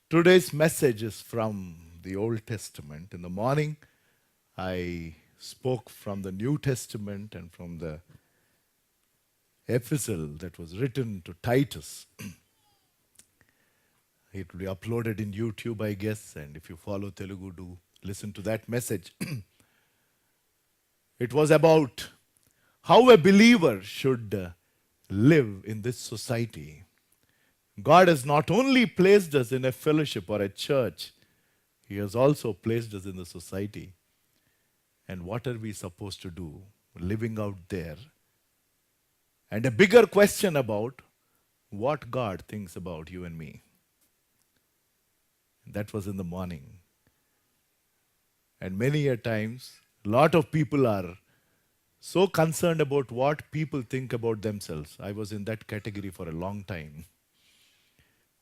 Today's message is from the Old Testament. In the morning, I spoke from the New Testament and from the epistle that was written to Titus. It will be uploaded in YouTube, I guess, and if you follow Telugu, do listen to that message. It was about how a believer should live in this society. God has not only placed us in a fellowship or a church, He has also placed us in the society. And what are we supposed to do living out there? And a bigger question about what God thinks about you and me. That was in the morning. And many a times, a lot of people are so concerned about what people think about themselves. I was in that category for a long time.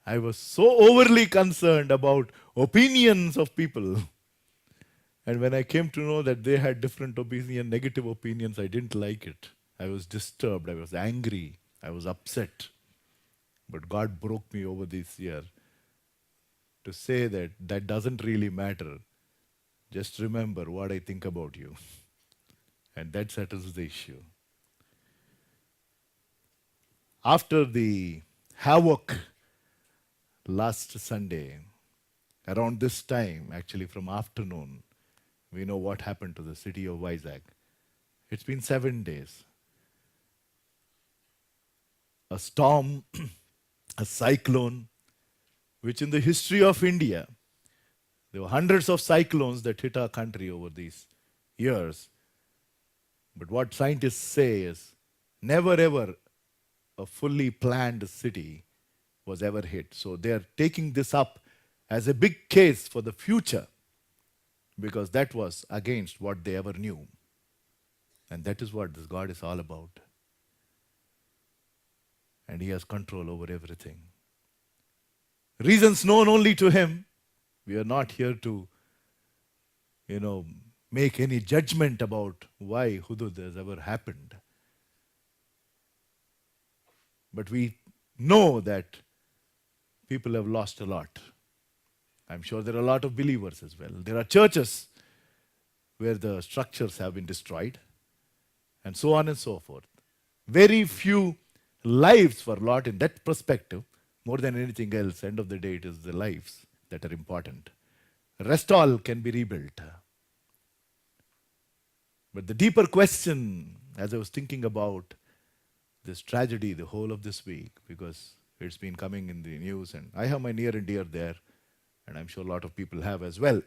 I was so overly concerned about opinions of people. And when I came to know that they had different opinions, negative opinions, I didn't like it. I was disturbed, I was angry, I was upset. But God broke me over this year to say that that doesn't really matter. Just remember what I think about you. And that settles the issue. After the havoc last Sunday, around this time, actually from afternoon, we know what happened to the city of Vizag. It's been 7 days. A storm, a cyclone, which in the history of India, there were hundreds of cyclones that hit our country over these years. But what scientists say is never ever a fully planned city was ever hit. So they are taking this up as a big case for the future because that was against what they ever knew. And that is what this God is all about. And He has control over everything. Reasons known only to Him. We are not here to, make any judgment about why hudud has ever happened. But we know that people have lost a lot. I'm sure there are a lot of believers as well. There are churches where the structures have been destroyed, and so on and so forth. Very few lives were lost in that perspective. More than anything else, end of the day, it is the lives that are important. Rest all can be rebuilt. But the deeper question, as I was thinking about this tragedy the whole of this week, because it's been coming in the news, and I have my near and dear there, and I'm sure a lot of people have as well.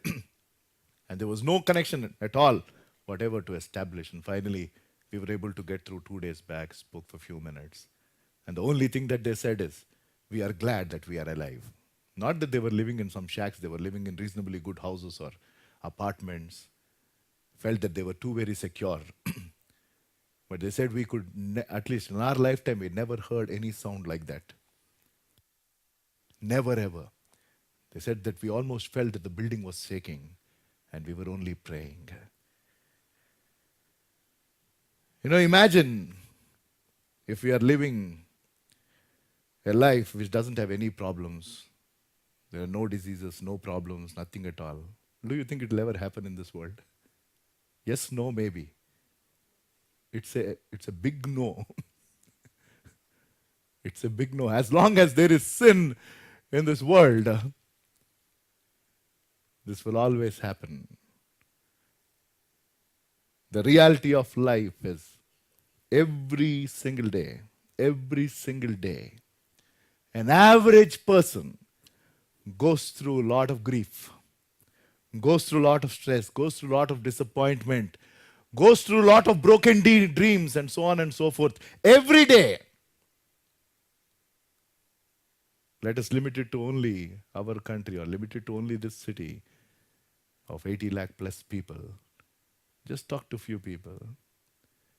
And there was no connection at all, whatever, to establish. And finally, we were able to get through 2 days back, spoke for a few minutes. And the only thing that they said is, we are glad that we are alive. Not that they were living in some shacks, they were living in reasonably good houses or apartments, felt that they were too very secure. But they said we could, at least in our lifetime, we never heard any sound like that. Never ever. They said that we almost felt that the building was shaking and we were only praying. Imagine if we are living a life which doesn't have any problems. There are no diseases, no problems, nothing at all. Do you think it will ever happen in this world? Yes, no, maybe. It's a big no. It's a big no. As long as there is sin in this world, this will always happen. The reality of life is every single day, an average person goes through a lot of grief, goes through a lot of stress, goes through a lot of disappointment, goes through a lot of broken dreams, and so on and so forth. Every day. Let us limit it to only our country or limit it to only this city of 80 lakh plus people. Just talk to a few people.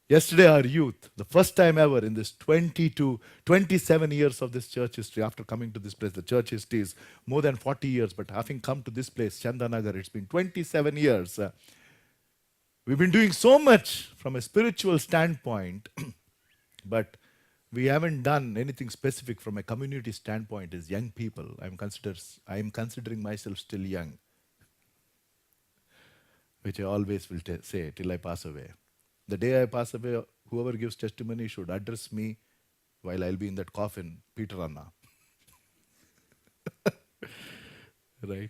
Yesterday, our youth, the first time ever in this 27 years of this church history, after coming to this place, the church history is more than 40 years, but having come to this place, Chandanagar, it's been 27 years. We've been doing so much from a spiritual standpoint, but we haven't done anything specific from a community standpoint as young people. I am considering myself still young, which I always will say till I pass away. The day I pass away, whoever gives testimony should address me while I'll be in that coffin, Peter Anna. Right?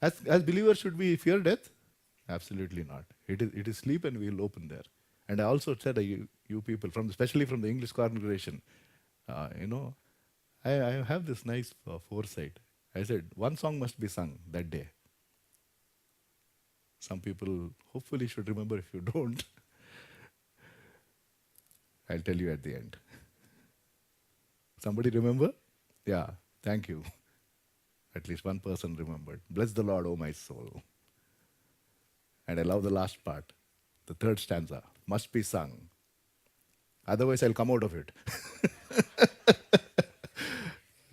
As believers, should we fear death? Absolutely not. It is sleep and we'll open there. And I also said, you people, especially from the English congregation, you know, I have this nice foresight. I said, one song must be sung that day. Some people hopefully should remember. If you don't, I'll tell you at the end. Somebody remember? Yeah, thank you. At least one person remembered. Bless the Lord, O my soul. And I love the last part. The third stanza must be sung. Otherwise, I'll come out of it.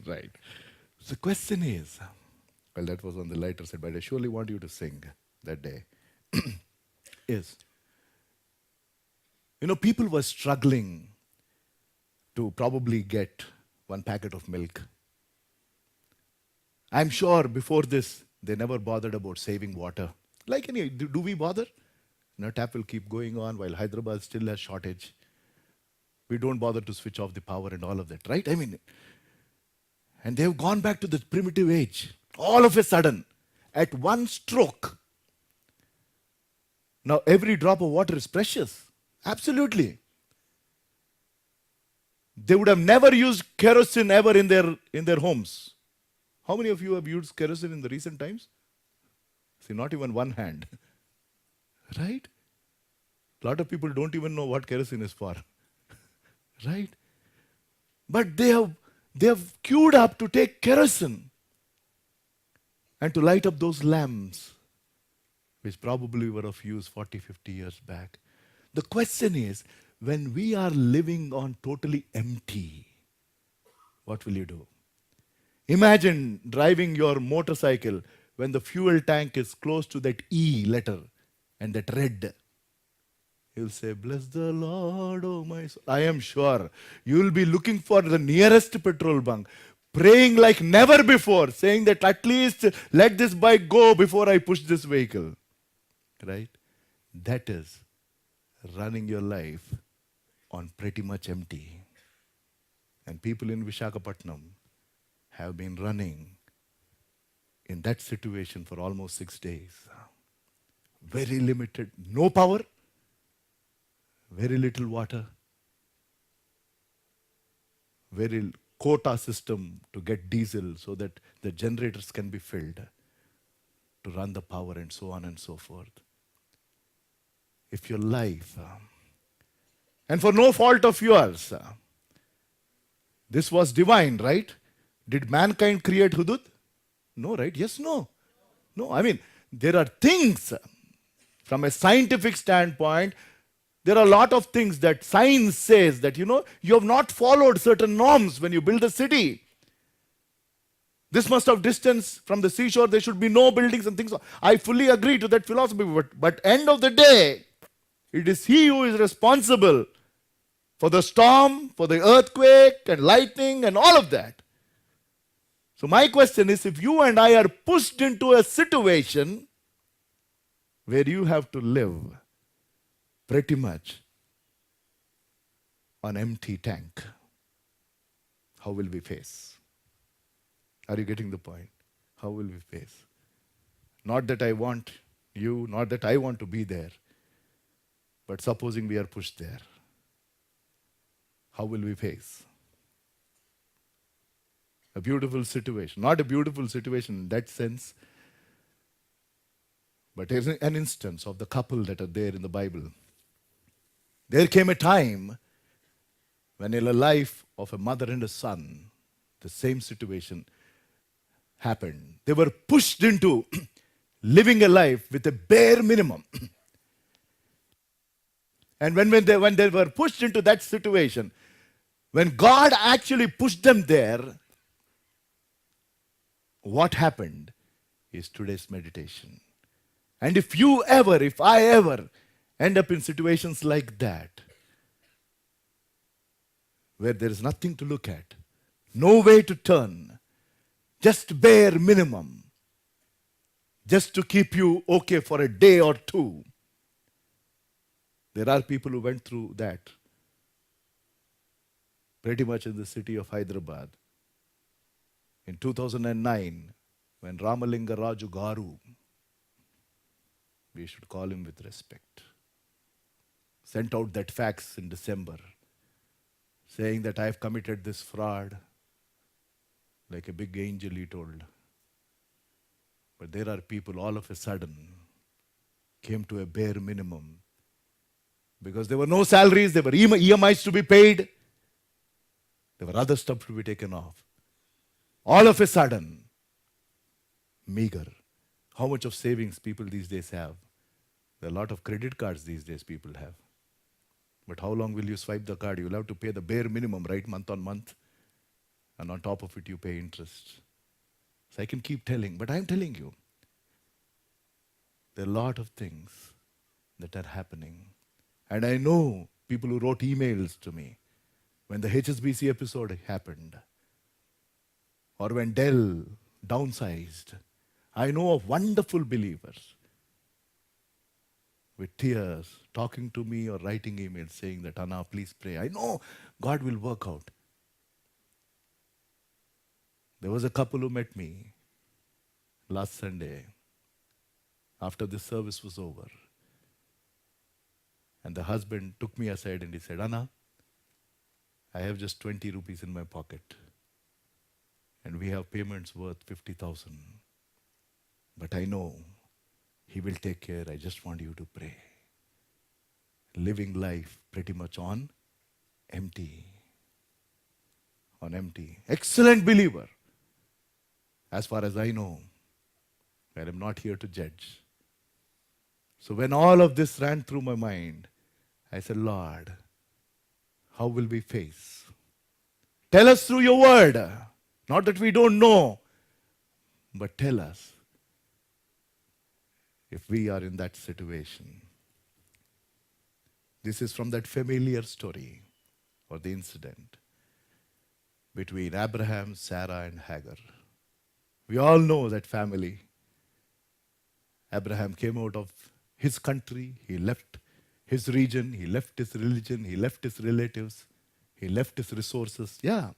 Right. So the question is, well, that was on the lighter side, but I surely want you to sing that day, is, people were struggling to probably get one packet of milk. I'm sure before this, they never bothered about saving water. Like do we bother? Tap will keep going on while Hyderabad still has shortage. We don't bother to switch off the power and all of that, right? And they've gone back to the primitive age. All of a sudden, at one stroke. Now, every drop of water is precious. Absolutely. They would have never used kerosene ever in their homes. How many of you have used kerosene in the recent times? See, not even one hand. Right? A lot of people don't even know what kerosene is for. Right? But they have queued up to take kerosene and to light up those lamps, which probably were of use 40, 50 years back. The question is, when we are living on totally empty, what will you do? Imagine driving your motorcycle when the fuel tank is close to that E letter and that red. You'll say, bless the Lord, oh my soul. I am sure you'll be looking for the nearest petrol bunk, praying like never before, saying that at least let this bike go before I push this vehicle. Right? That is running your life on pretty much empty. And people in Visakhapatnam have been running in that situation for almost 6 days. Very limited, no power, very little water, very quota system to get diesel so that the generators can be filled to run the power and so on and so forth. If your life, and for no fault of yours, this was divine, right? Did mankind create hudud? No, right? Yes, no. No, there are things from a scientific standpoint. There are a lot of things that science says that, you have not followed certain norms when you build a city. This must have distance from the seashore. There should be no buildings and things. I fully agree to that philosophy. But end of the day, it is he who is responsible for the storm, for the earthquake and lightning and all of that. So my question is, if you and I are pushed into a situation where you have to live pretty much on empty tank, how will we face? Are you getting the point? How will we face? Not that I want you, not that I want to be there, but supposing we are pushed there, how will we face? A beautiful situation. Not a beautiful situation in that sense, but there's an instance of the couple that are there in the Bible. There came a time when in the life of a mother and a son, the same situation happened. They were pushed into living a life with a bare minimum. And when they were pushed into that situation, when God actually pushed them there, what happened is today's meditation. And if I ever end up in situations like that, where there is nothing to look at, no way to turn, just bare minimum, just to keep you okay for a day or two. There are people who went through that pretty much in the city of Hyderabad. In 2009, when Ramalinga Raju Garu, we should call him with respect, sent out that fax in December saying that I have committed this fraud, like a big angel, he told. But there are people all of a sudden came to a bare minimum because there were no salaries, there were EMIs to be paid, there were other stuff to be taken off. All of a sudden, meager. How much of savings people these days have? There are a lot of credit cards these days people have. But how long will you swipe the card? You'll have to pay the bare minimum, right, month on month. And on top of it, you pay interest. So I can keep telling, but I'm telling you, there are a lot of things that are happening. And I know people who wrote emails to me when the HSBC episode happened, or when Dell downsized. I know of wonderful believers with tears talking to me or writing emails saying that, Anna, please pray. I know God will work out. There was a couple who met me last Sunday after the service was over. And the husband took me aside and he said, Anna, I have just 20 rupees in my pocket. And we have payments worth 50,000. But I know He will take care. I just want you to pray. Living life pretty much on empty. On empty. Excellent believer. As far as I know, I am not here to judge. So when all of this ran through my mind, I said, Lord, how will we face? Tell us through your word. Not that we don't know, but tell us if we are in that situation. This is from that familiar story or the incident between Abraham, Sarah, and Hagar. We all know that family. Abraham came out of his country, he left his region, he left his religion, he left his relatives, he left his resources. Yeah,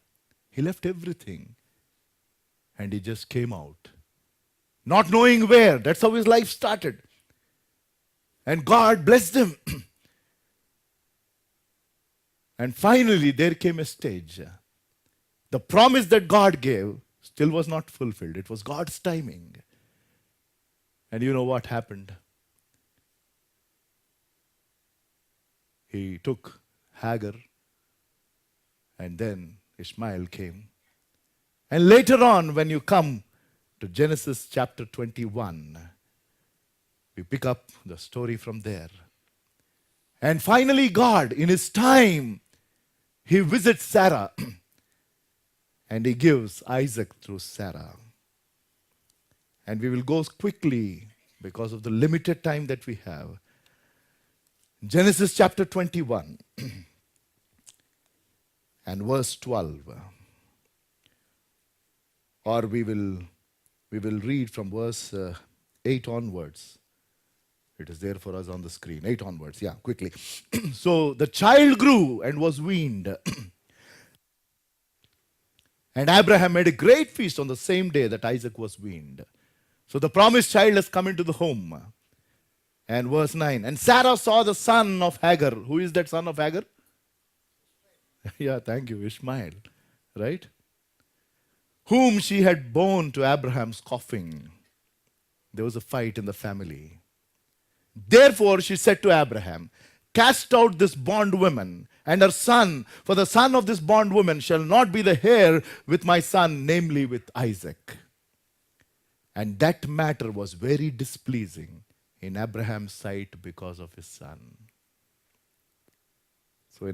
he left everything. And he just came out. Not knowing where. That's how his life started. And God blessed him. And finally, there came a stage. The promise that God gave still was not fulfilled. It was God's timing. And you know what happened? He took Hagar, and then Ishmael came. And later on, when you come to Genesis chapter 21, we pick up the story from there. And finally, God, in His time, He visits Sarah and He gives Isaac through Sarah. And we will go quickly because of the limited time that we have. Genesis chapter 21 and verse 12. Or we will read from verse 8 onwards. It is there for us on the screen. 8 onwards, yeah, quickly. So the child grew and was weaned. And Abraham made a great feast on the same day that Isaac was weaned. So the promised child has come into the home. And verse 9. And Sarah saw the son of Hagar. Who is that son of Hagar? Yeah, thank you, Ishmael. Right? Whom she had borne to Abraham scoffing. There was a fight in the family. Therefore she said to Abraham, cast out this bondwoman and her son, for the son of this bondwoman shall not be the heir with my son, namely with Isaac. And that matter was very displeasing in Abraham's sight because of his son. So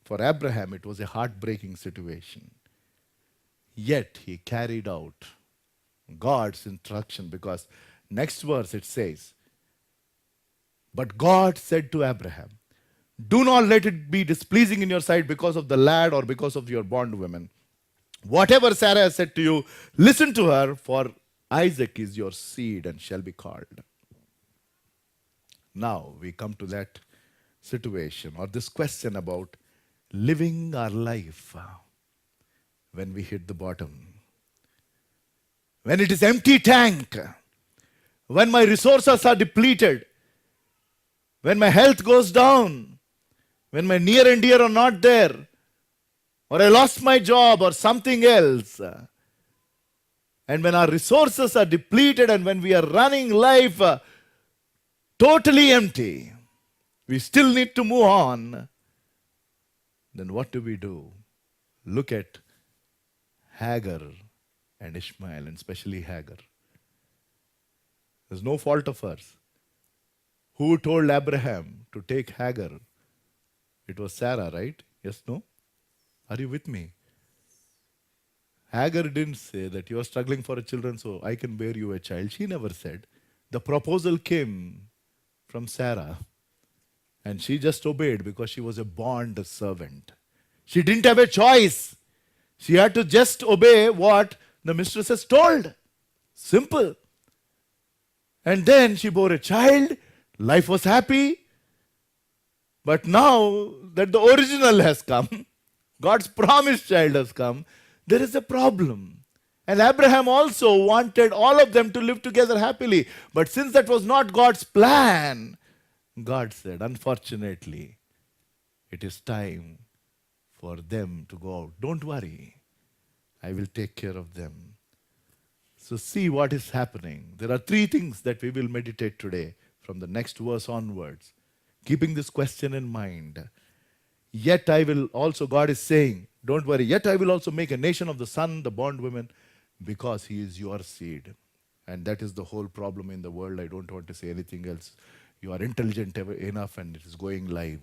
for Abraham it was a heartbreaking situation. Yet he carried out God's instruction, because next verse it says, but God said to Abraham, Do not let it be displeasing in your sight because of the lad or because of your bondwoman. Whatever Sarah has said to you, listen to her, for Isaac is your seed and shall be called. Now we come to that situation or this question about living our life when we hit the bottom. When it is empty tank, when my resources are depleted, when my health goes down, when my near and dear are not there, or I lost my job or something else, and when our resources are depleted and when we are running life totally empty, we still need to move on, then what do? Look at Hagar and Ishmael, and especially Hagar. There's no fault of hers. Who told Abraham to take Hagar? It was Sarah, right? Yes, no? Are you with me? Hagar didn't say that you are struggling for a children, so I can bear you a child. She never said. The proposal came from Sarah, and she just obeyed because she was a bond servant. She didn't have a choice. She had to just obey what the mistresses told. Simple. And then she bore a child. Life was happy. But now that the original has come, God's promised child has come, there is a problem. And Abraham also wanted all of them to live together happily. But since that was not God's plan, God said, unfortunately, it is time for them to go out. Don't worry. I will take care of them. So see what is happening. There are three things that we will meditate today from the next verse onwards. Keeping this question in mind. Yet I will also, God is saying, don't worry, yet I will also make a nation of the son, the bondwoman, because he is your seed. And that is the whole problem in the world. I don't want to say anything else. You are intelligent enough and it is going live.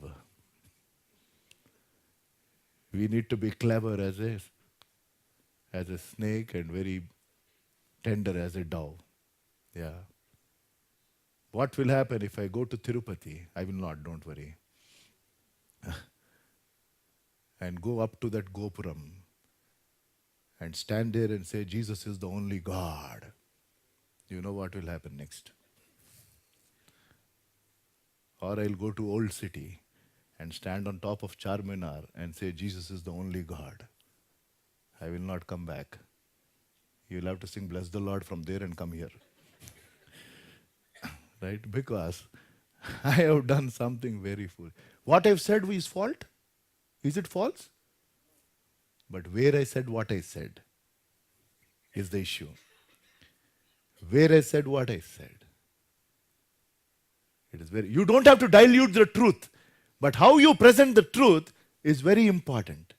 We need to be clever as a snake and very tender as a dove. Yeah. What will happen if I go to Tirupati? I will not, don't worry. And go up to that Gopuram and stand there and say, Jesus is the only God. You know what will happen next? Or I'll go to Old City and stand on top of Charminar and say, Jesus is the only God. I will not come back. You'll have to sing Bless the Lord from there and come here. Right? Because I have done something very foolish. What I've said is fault? Is it false? But where I said what I said is the issue. Where I said what I said. It is very, you don't have to dilute the truth, but how you present the truth is very important.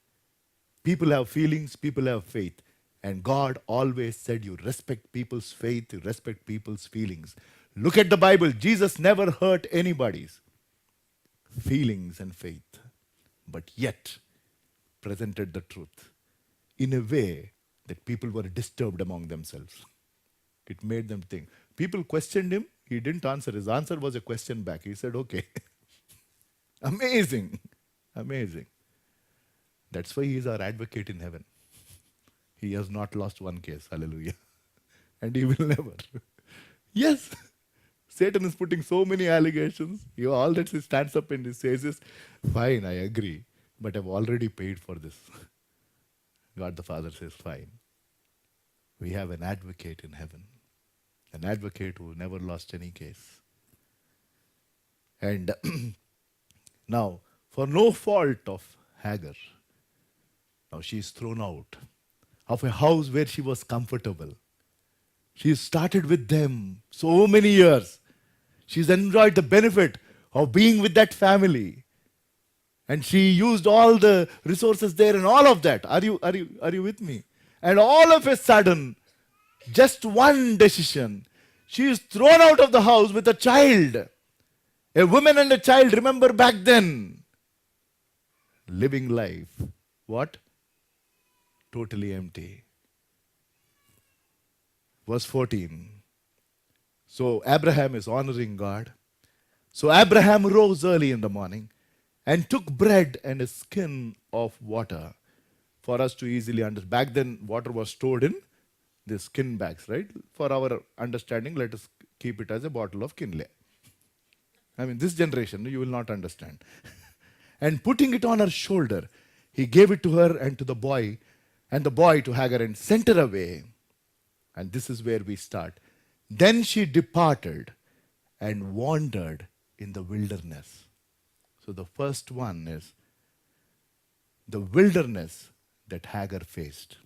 People have feelings, people have faith. And God always said you respect people's faith, you respect people's feelings. Look at the Bible. Jesus never hurt anybody's feelings and faith, but yet presented the truth in a way that people were disturbed among themselves. It made them think. People questioned him. He didn't answer. His answer was a question back. He said, okay. Amazing. Amazing. That's why he is our advocate in heaven. He has not lost one case. Hallelujah. And he will never. Yes. Satan is putting so many allegations. All that he stands up and he says is, fine, I agree. But I've already paid for this. God the Father says, fine. We have an advocate in heaven. An advocate who never lost any case. And now, for no fault of Hagar, now she is thrown out of a house where she was comfortable. She started with them so many years. She's enjoyed the benefit of being with that family. And she used all the resources there and all of that. Are you with me? And all of a sudden, just one decision. She is thrown out of the house with a child. A woman and a child, remember back then. Living life. What? Totally empty. Verse 14. So Abraham is honoring God. So Abraham rose early in the morning and took bread and a skin of water for us to easily understand. Back then, water was stored in the skin bags, right? For our understanding, let us keep it as a bottle of Kinley. I mean, this generation, you will not understand. And putting it on her shoulder, he gave it to her and to the boy, and the boy to Hagar, and sent her away. And this is where we start. Then she departed and wandered in the wilderness. So the first one is the wilderness that Hagar faced.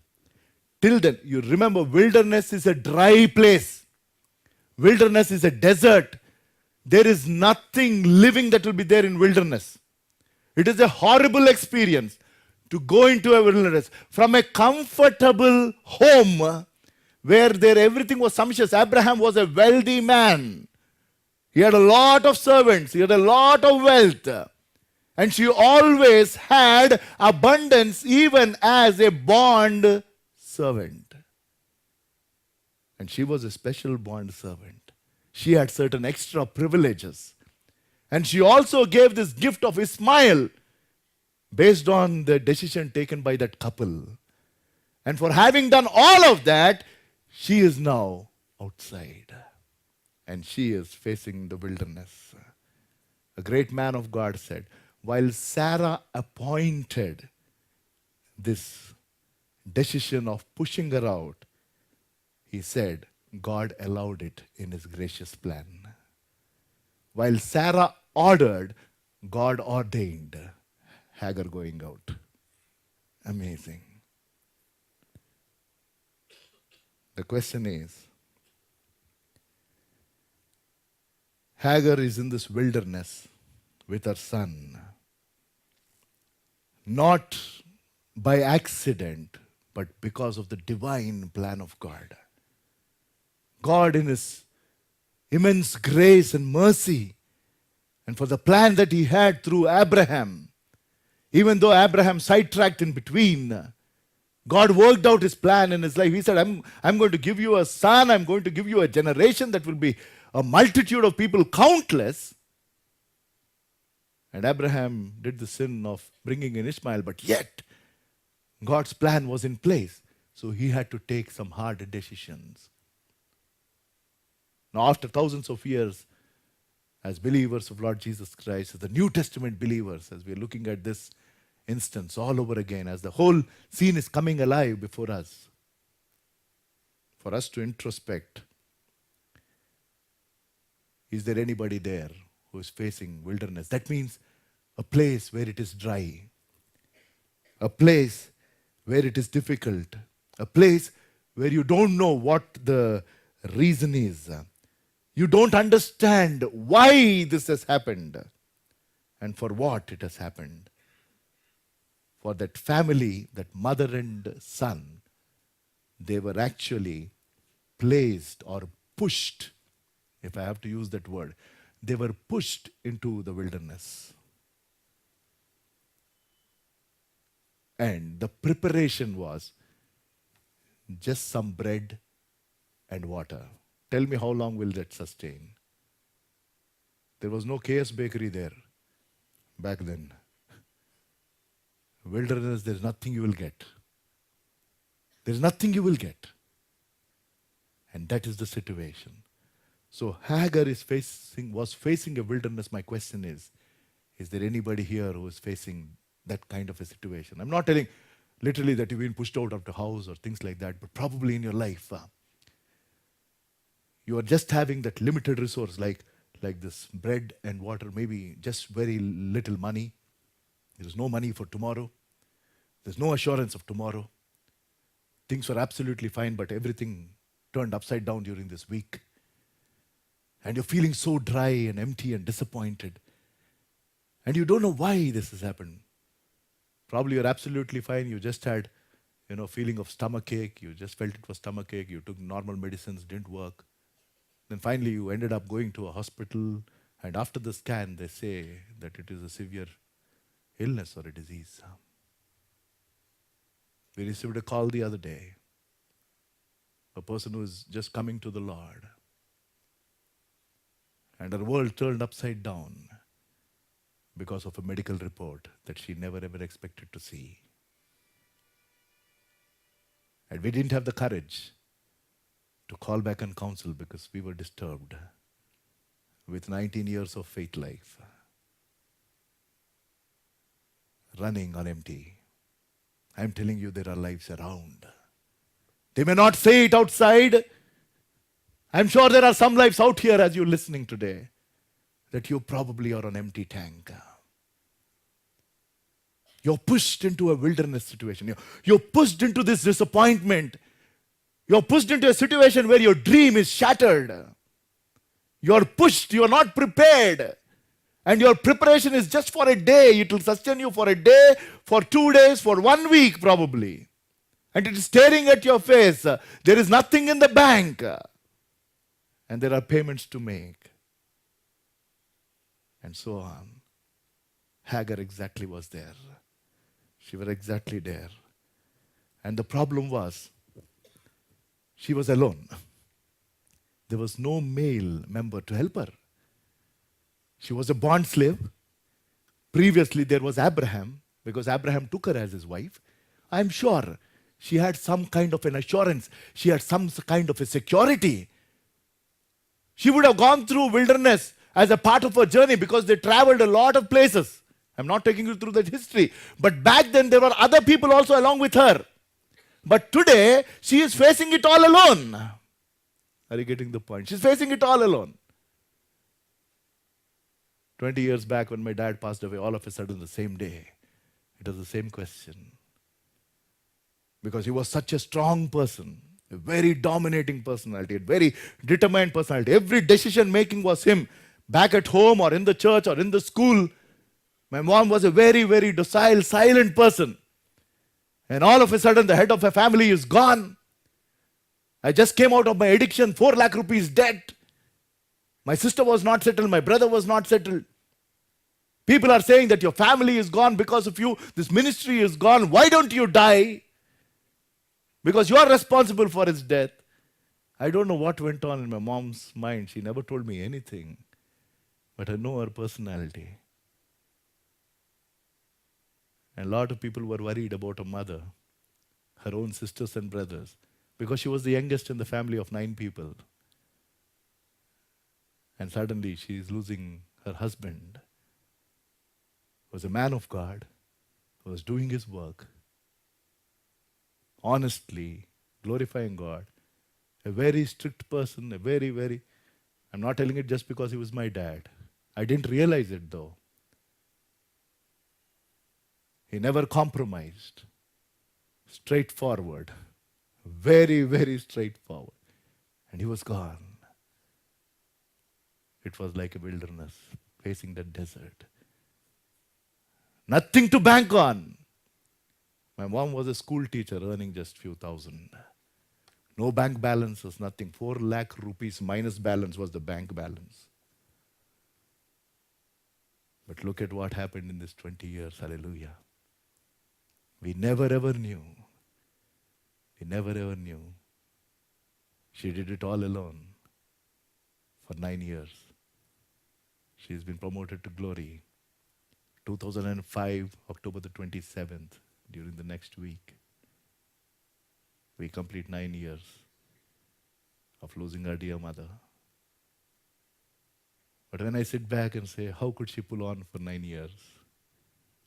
Till then, you remember, wilderness is a dry place. Wilderness is a desert. There is nothing living that will be there in wilderness. It is a horrible experience to go into a wilderness from a comfortable home where there everything was sumptuous. Abraham was a wealthy man. He had a lot of servants. He had a lot of wealth. And she always had abundance even as a bond servant. And she was a special bond servant. She had certain extra privileges. And she also gave this gift of Ishmael based on the decision taken by that couple. And for having done all of that, she is now outside. And she is facing the wilderness. A great man of God said, while Sarah appointed this decision of pushing her out, he said, God allowed it in his gracious plan. While Sarah ordered, God ordained Hagar going out. Amazing. The question is, Hagar is in this wilderness with her son, not by accident, but because of the divine plan of God. God, in his immense grace and mercy, and for the plan that he had through Abraham, even though Abraham sidetracked in between, God worked out his plan in his life. He said, I'm going to give you a son, I'm going to give you a generation that will be a multitude of people, countless. And Abraham did the sin of bringing in Ishmael, but yet God's plan was in place. So he had to take some hard decisions. Now, after thousands of years, as believers of Lord Jesus Christ, as the New Testament believers, as we are looking at this instance all over again, as the whole scene is coming alive before us, for us to introspect, is there anybody there who is facing wilderness? That means a place where it is dry, a place where it is difficult, a place where you don't know what the reason is. You don't understand why this has happened and for what it has happened. For that family, that mother and son, they were actually placed or pushed, if I have to use that word, they were pushed into the wilderness. And the preparation was just some bread and water. Tell me, how long will that sustain? There was no KS bakery there back then. Wilderness, there's nothing you will get. There's nothing you will get. And that is the situation. So Hagar was facing a wilderness. My question is there anybody here who is facing that kind of a situation? I'm not telling literally that you've been pushed out of the house or things like that, but probably in your life, you are just having that limited resource like this bread and water, maybe just very little money. There is no money for tomorrow. There's no assurance of tomorrow. Things were absolutely fine, but everything turned upside down during this week. And you're feeling so dry and empty and disappointed. And you don't know why this has happened. Probably you're absolutely fine. You just had, feeling of stomach ache. You just felt it was stomach ache. You took normal medicines, didn't work. Then finally you ended up going to a hospital. And after the scan, they say that it is a severe illness or a disease. We received a call the other day. A person who is just coming to the Lord. And her world turned upside down because of a medical report that she never ever expected to see. And we didn't have the courage to call back and counsel because we were disturbed with 19 years of faith life, running on empty. I'm telling you, there are lives around. They may not say it outside. I'm sure there are some lives out here as you're listening today that you probably are on empty tank. You're pushed into a wilderness situation. You're pushed into this disappointment. You're pushed into a situation where your dream is shattered. You're pushed, you're not prepared. And your preparation is just for a day. It will sustain you for a day, for 2 days, for 1 week probably. And it is staring at your face. There is nothing in the bank. And there are payments to make. And so on. Hagar exactly was there. She was exactly there. And the problem was, she was alone. There was no male member to help her. She was a bond slave. Previously, there was Abraham, because Abraham took her as his wife. I'm sure she had some kind of an assurance. She had some kind of a security. She would have gone through wilderness as a part of her journey because they traveled a lot of places. I'm not taking you through that history. But back then, there were other people also along with her. But today, she is facing it all alone. Are you getting the point? She's facing it all alone. 20 years back when my dad passed away, all of a sudden the same day, it was the same question. Because he was such a strong person, a very dominating personality, a very determined personality. Every decision making was him. Back at home or in the church or in the school, my mom was a very, very docile, silent person. And all of a sudden the head of a family is gone. I just came out of my addiction, 4 lakh rupees debt. My sister was not settled, my brother was not settled. People are saying that your family is gone because of you, this ministry is gone, why don't you die? Because you are responsible for his death. I don't know what went on in my mom's mind. She never told me anything. But I know her personality. And a lot of people were worried about her mother, her own sisters and brothers, because she was the youngest in the family of 9 people. And suddenly she is losing her husband, who was a man of God, who was doing his work, honestly, glorifying God, a very strict person, a very, very, I'm not telling it just because he was my dad. I didn't realize it though. He never compromised. Straightforward. Very, very straightforward. And he was gone. It was like a wilderness, facing the desert. Nothing to bank on. My mom was a school teacher earning just few thousand. No bank balances, nothing. 4 lakh rupees minus balance was the bank balance. But look at what happened in this 20 years. Hallelujah. We never ever knew. We never ever knew. She did it all alone for 9 years. She's been promoted to glory. 2005, October the 27th, during the next week, we complete 9 years of losing our dear mother. But when I sit back and say, how could she pull on for 9 years?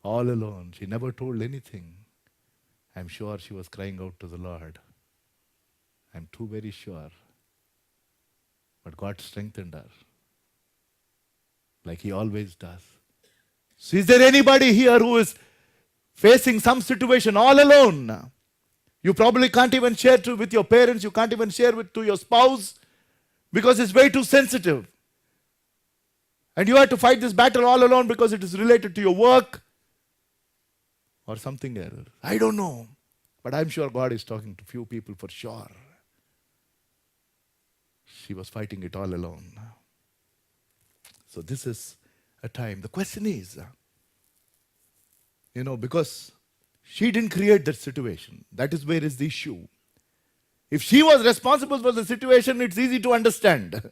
All alone. She never told anything. I'm sure she was crying out to the Lord. I'm too very sure. But God strengthened her. Like He always does. So is there anybody here who is facing some situation all alone? You probably can't even share with your parents. You can't even share to your spouse because it's way too sensitive. And you have to fight this battle all alone because it is related to your work or something else. I don't know. But I'm sure God is talking to few people for sure. She was fighting it all alone. So this is a time. The question is, because she didn't create that situation. That is where is the issue. If she was responsible for the situation, it's easy to understand.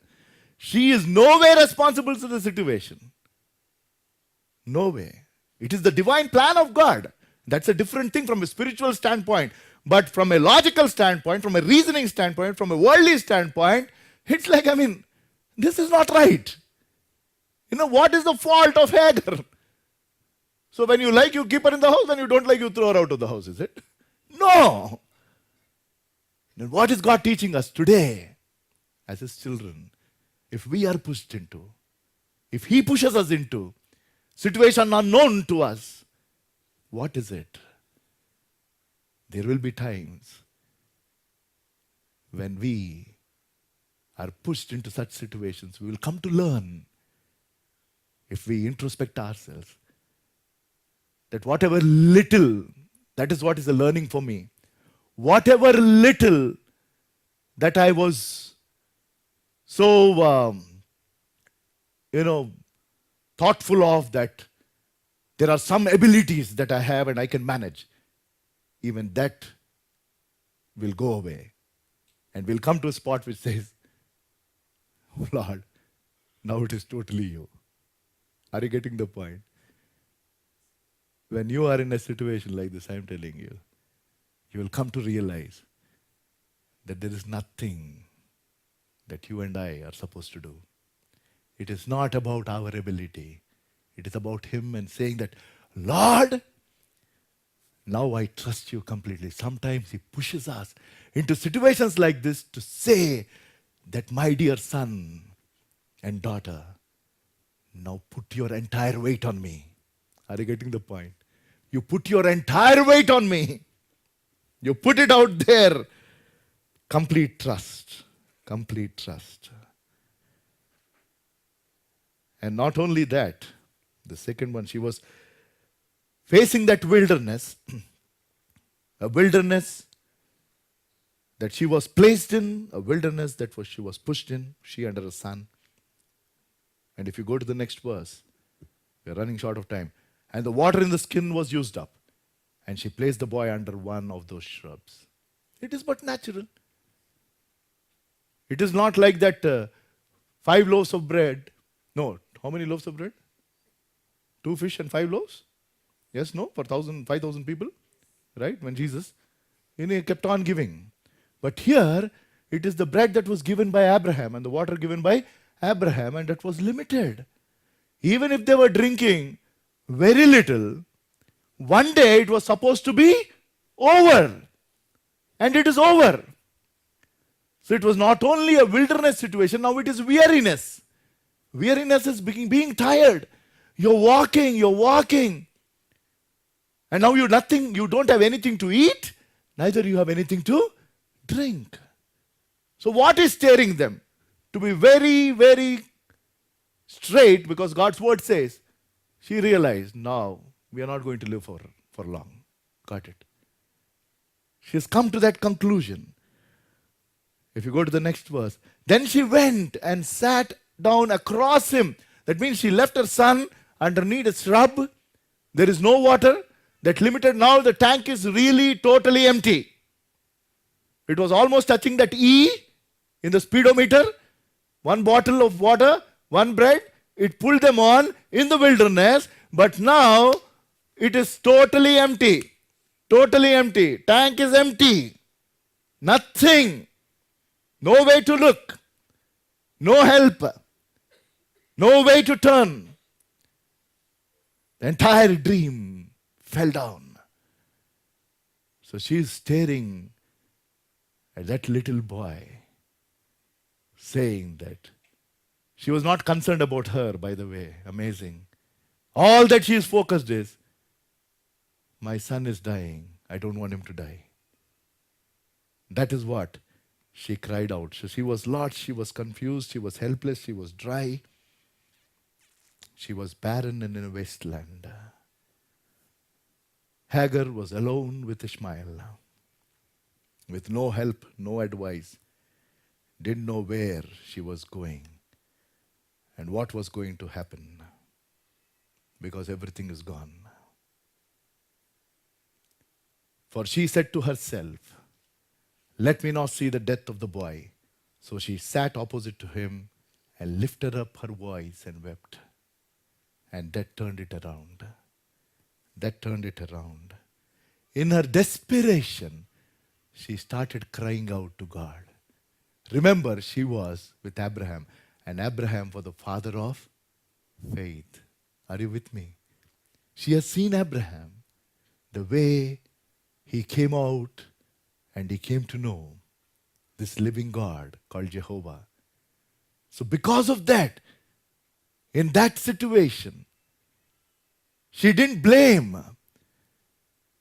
She is nowhere responsible for the situation. No way. It is the divine plan of God. That's a different thing from a spiritual standpoint. But from a logical standpoint, from a reasoning standpoint, from a worldly standpoint, it's like, this is not right. What is the fault of Hagar? So when you like, you keep her in the house. When you don't like, you throw her out of the house, is it? No. Then what is God teaching us today as His children? If we are pushed into, if He pushes us into situation unknown to us, what is it? There will be times when we are pushed into such situations. We will come to learn, if we introspect ourselves, that whatever little, that is what is the learning for me. Whatever little that I was so, thoughtful of, that there are some abilities that I have and I can manage, even that will go away. And we'll come to a spot which says, oh Lord, now it is totally you. Are you getting the point? When you are in a situation like this, I'm telling you, you will come to realize that there is nothing that you and I are supposed to do. It is not about our ability. It is about Him and saying that, Lord, now I trust you completely. Sometimes He pushes us into situations like this to say that, my dear son and daughter, now put your entire weight on me. Are you getting the point? You put your entire weight on me. You put it out there. Complete trust. Complete trust. And not only that, the second one, she was facing that wilderness, a wilderness that she was placed in, a wilderness that she was pushed in, she and her son. And if you go to the next verse, we are running short of time. And the water in the skin was used up. And she placed the boy under one of those shrubs. It is but natural. It is not like that 5 loaves of bread. No, how many loaves of bread? 2 fish and 5 loaves? Yes, no, for 5,000 people. Right? When Jesus, he kept on giving. But here, it is the bread that was given by Abraham and the water given by Abraham, and that was limited. Even if they were drinking very little, one day it was supposed to be over. And it is over. So it was not only a wilderness situation, now it is weariness. Weariness is being tired. You're walking. And now you don't have anything to eat, neither you have anything to drink. So what is steering them? To be very, very straight, because God's word says, she realized, now we are not going to live for long. Got it? She has come to that conclusion. If you go to the next verse, then she went and sat down across him. That means she left her son underneath a shrub. There is no water. That limited, now the tank is really totally empty. It was almost touching that E in the speedometer. 1 bottle of water, 1 bread. It pulled them on in the wilderness. But now it is totally empty. Totally empty. Tank is empty. Nothing. No way to look. No help. No way to turn. The entire dream fell down. So she is staring at that little boy, saying that she was not concerned about her, by the way. Amazing. All that she is focused is, my son is dying. I don't want him to die. That is what she cried out. So she was lost, she was confused, she was helpless, she was dry. She was barren and in a wasteland. Hagar was alone with Ishmael, with no help, no advice. Didn't know where she was going and what was going to happen, because everything is gone. For she said to herself, let me not see the death of the boy. So she sat opposite to him and lifted up her voice and wept. And that turned it around. That turned it around. In her desperation, she started crying out to God. Remember, she was with Abraham, and Abraham was the father of faith. Are you with me? She has seen Abraham, the way he came out and he came to know this living God called Jehovah. So, because of that, in that situation, she didn't blame.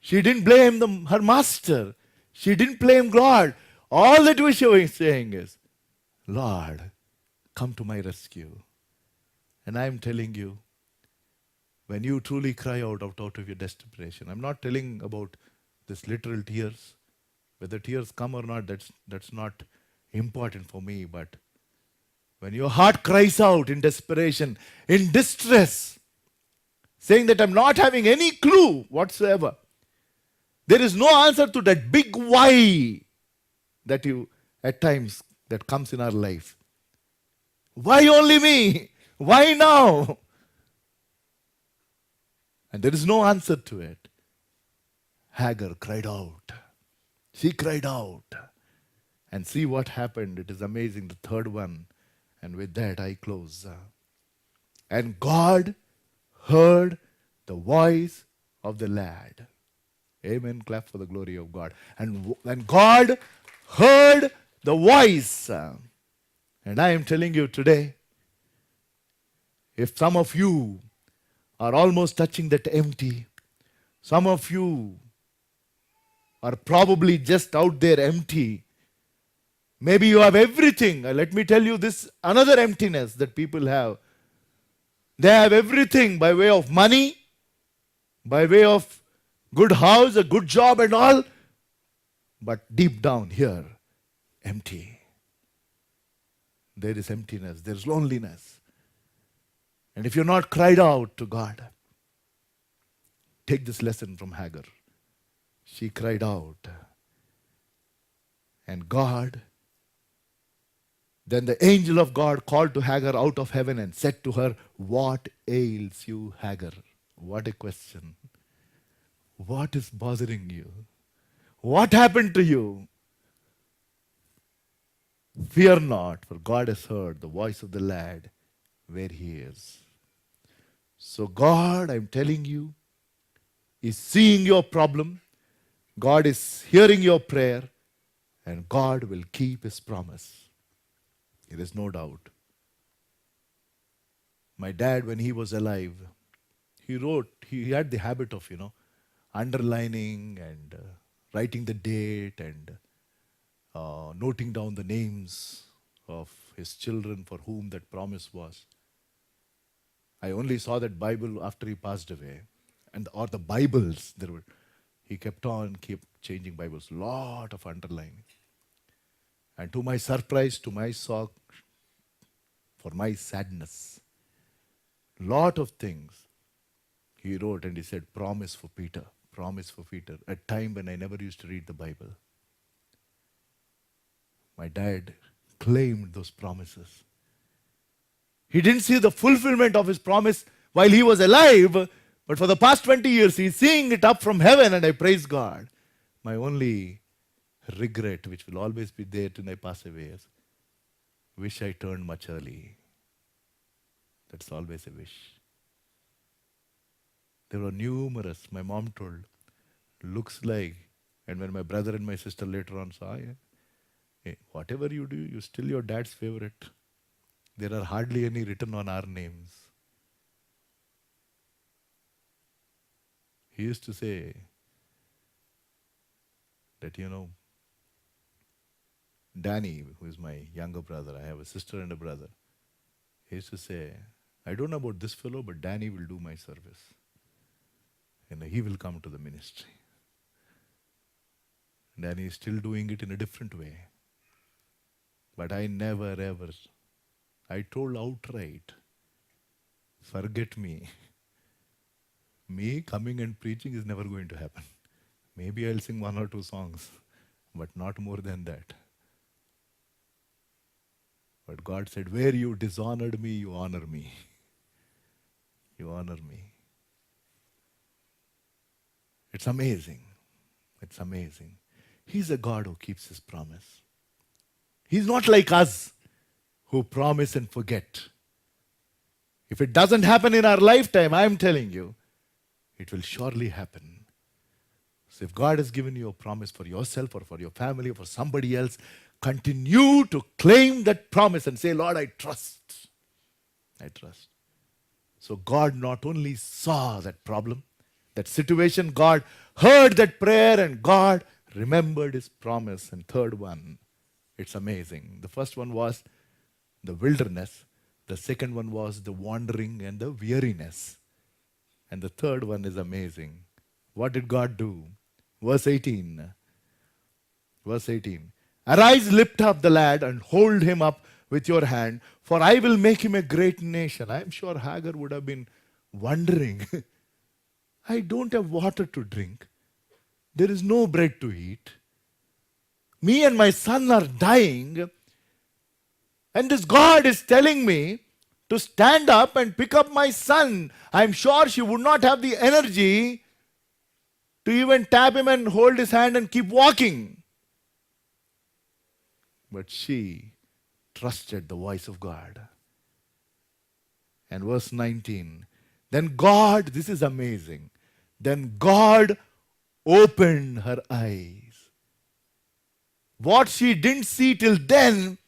She didn't blame her master. She didn't blame God. All that we were saying is, Lord, come to my rescue. And I am telling you, when you truly cry out of your desperation, I'm not telling about this literal tears. Whether tears come or not, that's not important for me. But when your heart cries out in desperation, in distress, saying that I'm not having any clue whatsoever, there is no answer to that big why that you at times that comes in our life. Why only me? Why now? And there is no answer to it. Hagar cried out. She cried out. And see what happened. It is amazing. The third one. And with that I close. And God heard the voice of the lad. Amen. Clap for the glory of God. And God heard the voice. And I am telling you today, if some of you are almost touching that empty, some of you are probably just out there empty. Maybe you have everything. Let me tell you this another emptiness that people have. They have everything by way of money, by way of good house, a good job and all. But deep down here, empty. There is emptiness, there is loneliness. And if you're not cried out to God, take this lesson from Hagar. She cried out. And God, then the angel of God called to Hagar out of heaven and said to her, "What ails you, Hagar?" What a question. What is bothering you? What happened to you? Fear not, for God has heard the voice of the lad where he is. So God, I'm telling you, is seeing your problem. God is hearing your prayer. And God will keep his promise. There is no doubt. My dad, when he was alive, he had the habit of, underlining and writing the date and noting down the names of his children for whom that promise was. I only saw that Bible after he passed away. Or the Bibles, he kept changing Bibles, lot of underlining. And to my surprise, to my shock, for my sadness, lot of things he wrote, and he said, promise for Peter, a time when I never used to read the Bible. My dad claimed those promises. He didn't see the fulfillment of his promise while he was alive, but for the past 20 years, he's seeing it up from heaven, and I praise God. My only regret, which will always be there till I pass away, is wish I turned much early. That's always a wish. There were numerous, my mom told, looks like, and when my brother and my sister later on saw, hey, whatever you do, you're still your dad's favorite. There are hardly any written on our names. He used to say that, Danny, who is my younger brother, I have a sister and a brother. He used to say, I don't know about this fellow, but Danny will do my service. And he will come to the ministry. Danny is still doing it in a different way. But I never ever, I told outright, forget me. Me coming and preaching is never going to happen. Maybe I'll sing 1 or 2 songs, but not more than that. But God said, where you dishonored me, you honor me. You honor me. It's amazing. It's amazing. He's a God who keeps his promise. He's not like us who promise and forget. If it doesn't happen in our lifetime, I'm telling you, it will surely happen. So if God has given you a promise for yourself or for your family or for somebody else, continue to claim that promise and say, Lord, I trust. I trust. So God not only saw that problem, that situation, God heard that prayer and God remembered his promise. And third one, it's amazing. The first one was the wilderness. The second one was the wandering and the weariness. And the third one is amazing. What did God do? Verse 18. Verse 18. Arise, lift up the lad and hold him up with your hand, for I will make him a great nation. I am sure Hagar would have been wondering. I don't have water to drink. There is no bread to eat. Me and my son are dying. And this God is telling me to stand up and pick up my son. I'm sure she would not have the energy to even tap him and hold his hand and keep walking. But she trusted the voice of God. And verse 19, then God, this is amazing, then God opened her eyes. What she didn't see till then,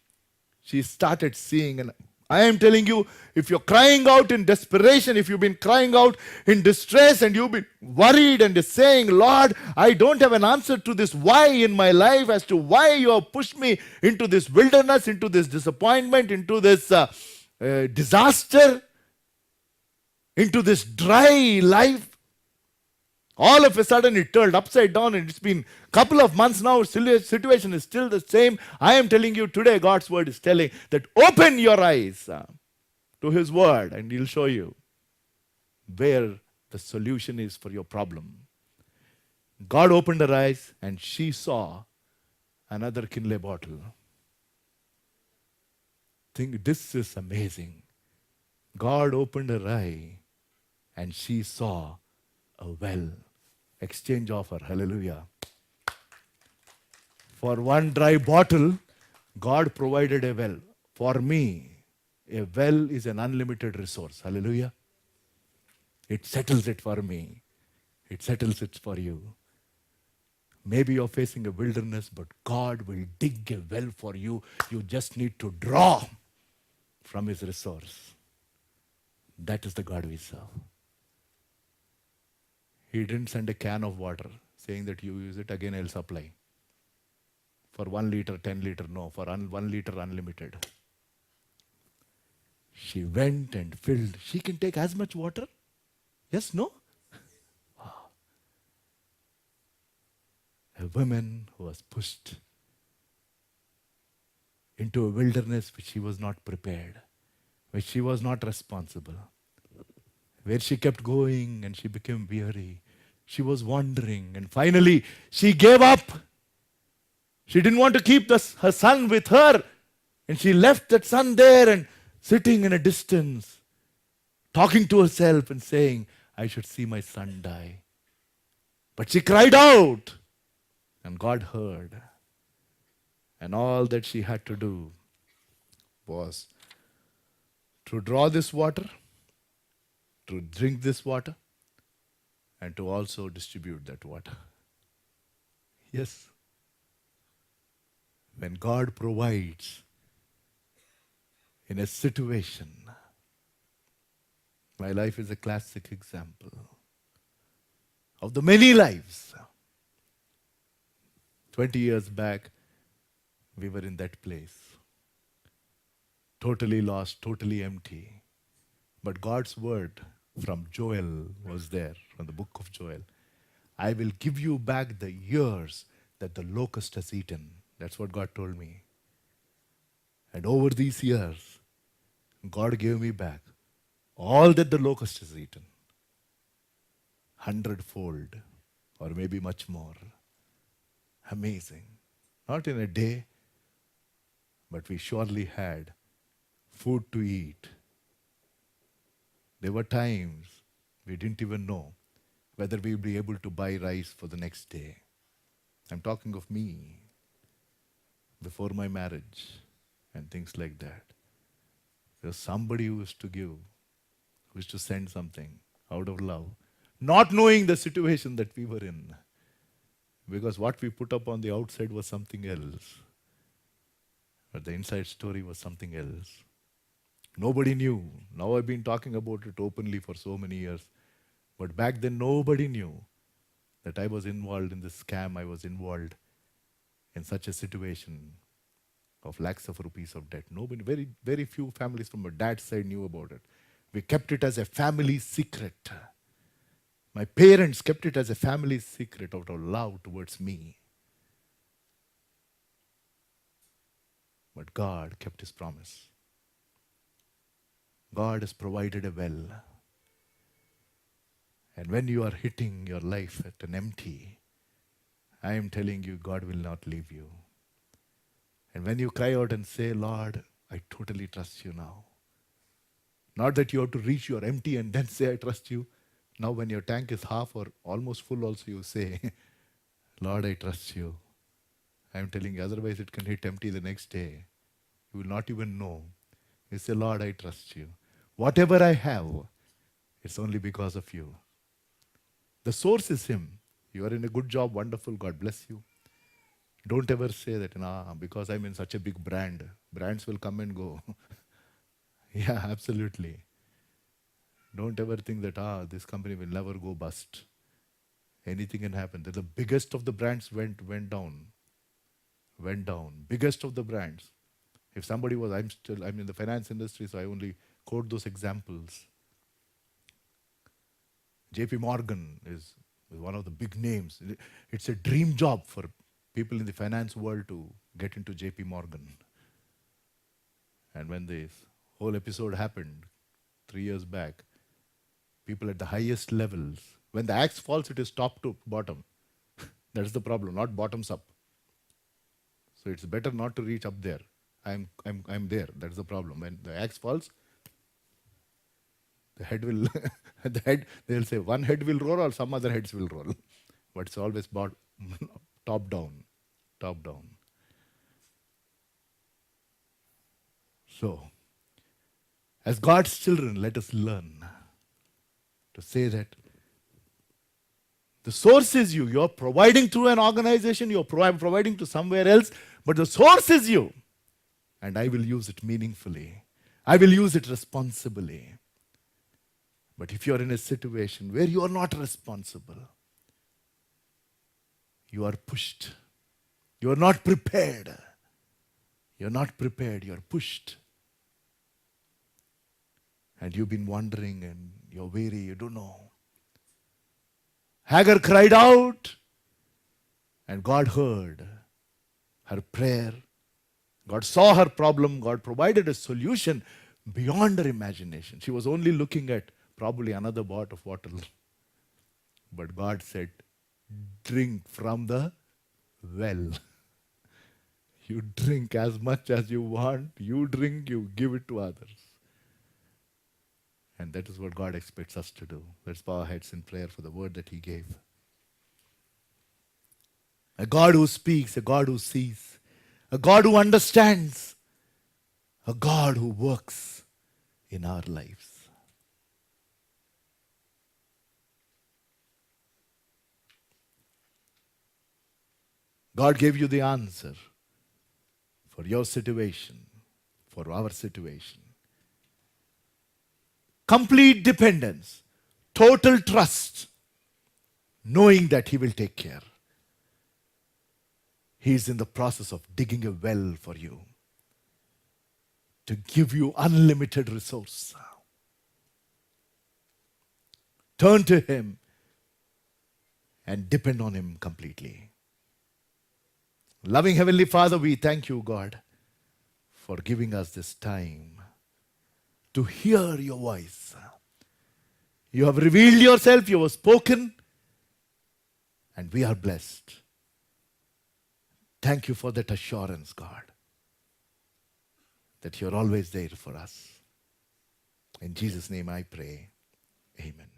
she started seeing. And I am telling you, if you're crying out in desperation, if you've been crying out in distress and you've been worried and saying, Lord, I don't have an answer to this why in my life as to why you have pushed me into this wilderness, into this disappointment, into this disaster, into this dry life. All of a sudden it turned upside down and it's been a couple of months now, situation is still the same. I am telling you today, God's word is telling that open your eyes to his word and he'll show you where the solution is for your problem. God opened her eyes and she saw another Kinley bottle. Think this is amazing. God opened her eye and she saw a well. Exchange offer. Hallelujah. For one dry bottle, God provided a well. For me, a well is an unlimited resource. Hallelujah. It settles it for me. It settles it for you. Maybe you're facing a wilderness, but God will dig a well for you. You just need to draw from his resource. That is the God we serve. He didn't send a can of water saying that you use it, again I'll supply. For 1 liter, 10 liter, no. For 1 liter, unlimited. She went and filled. She can take as much water? Yes, no? Wow. A woman who was pushed into a wilderness which she was not prepared, which she was not responsible, where she kept going and she became weary. She was wandering and finally she gave up. She didn't want to keep her son with her and she left that son there and sitting in a distance, talking to herself and saying, I should see my son die. But she cried out and God heard. And all that she had to do was to draw this water, to drink this water, and to also distribute that water. Yes. When God provides in a situation, my life is a classic example of the many lives. 20 years back, we were in that place. Totally lost, totally empty. But God's word from Joel was there, from the book of Joel. I will give you back the years that the locust has eaten. That's what God told me. And over these years, God gave me back all that the locust has eaten. 100-fold, or maybe much more. Amazing. Not in a day, but we surely had food to eat. There were times we didn't even know whether we'll be able to buy rice for the next day. I'm talking of me before my marriage and things like that. There's somebody who used to give, who used to send something out of love, not knowing the situation that we were in. Because what we put up on the outside was something else, but the inside story was something else. Nobody knew. Now I've been talking about it openly for so many years. But back then, nobody knew that I was involved in this scam. I was involved in such a situation of lakhs of rupees of debt. Nobody, very few families from my dad's side knew about it. We kept it as a family secret. My parents kept it as a family secret out of love towards me. But God kept His promise. God has provided a well. And when you are hitting your life at an empty, I am telling you, God will not leave you. And when you cry out and say, Lord, I totally trust you now. Not that you have to reach your empty and then say, I trust you. Now when your tank is half or almost full also, you say, Lord, I trust you. I am telling you, otherwise it can hit empty the next day. You will not even know. You say, Lord, I trust you. Whatever I have, it's only because of you. The source is Him. You are in a good job, wonderful, God bless you. Don't ever say that, because I'm in such a big brand. Brands will come and go. Yeah, absolutely. Don't ever think that, this company will never go bust. Anything can happen. The biggest of the brands went down. Went down. Biggest of the brands. If somebody was, I'm in the finance industry, so I only quote those examples. JP Morgan is one of the big names. It's a dream job for people in the finance world to get into JP Morgan. And when this whole episode happened 3 years back, people at the highest levels, when the axe falls, it is top to bottom. That's the problem, not bottoms up. So it's better not to reach up there. I'm there. That's the problem. When the axe falls, the head will, they'll say one head will roll or some other heads will roll. But it's always top down, top down. So, as God's children, let us learn to say that the source is you. You're providing through an organization, you're providing to somewhere else, but the source is you. And I will use it meaningfully. I will use it responsibly. But if you're in a situation where you are not responsible, you are pushed. You are not prepared. You're not prepared. You're pushed. And you've been wondering and you're weary. You don't know. Hagar cried out and God heard her prayer. God saw her problem. God provided a solution beyond her imagination. She was only looking at probably another pot of water. But God said, drink from the well. You drink as much as you want. You drink, you give it to others. And that is what God expects us to do. Let's bow our heads in prayer for the word that He gave. A God who speaks, a God who sees, a God who understands, a God who works in our lives. God gave you the answer for your situation, for our situation. Complete dependence, total trust, knowing that He will take care. He is in the process of digging a well for you to give you unlimited resource. Turn to Him and depend on Him completely. Loving Heavenly Father, we thank you, God, for giving us this time to hear your voice. You have revealed yourself, you have spoken, and we are blessed. Thank you for that assurance, God, that you're always there for us. In Jesus' name I pray. Amen.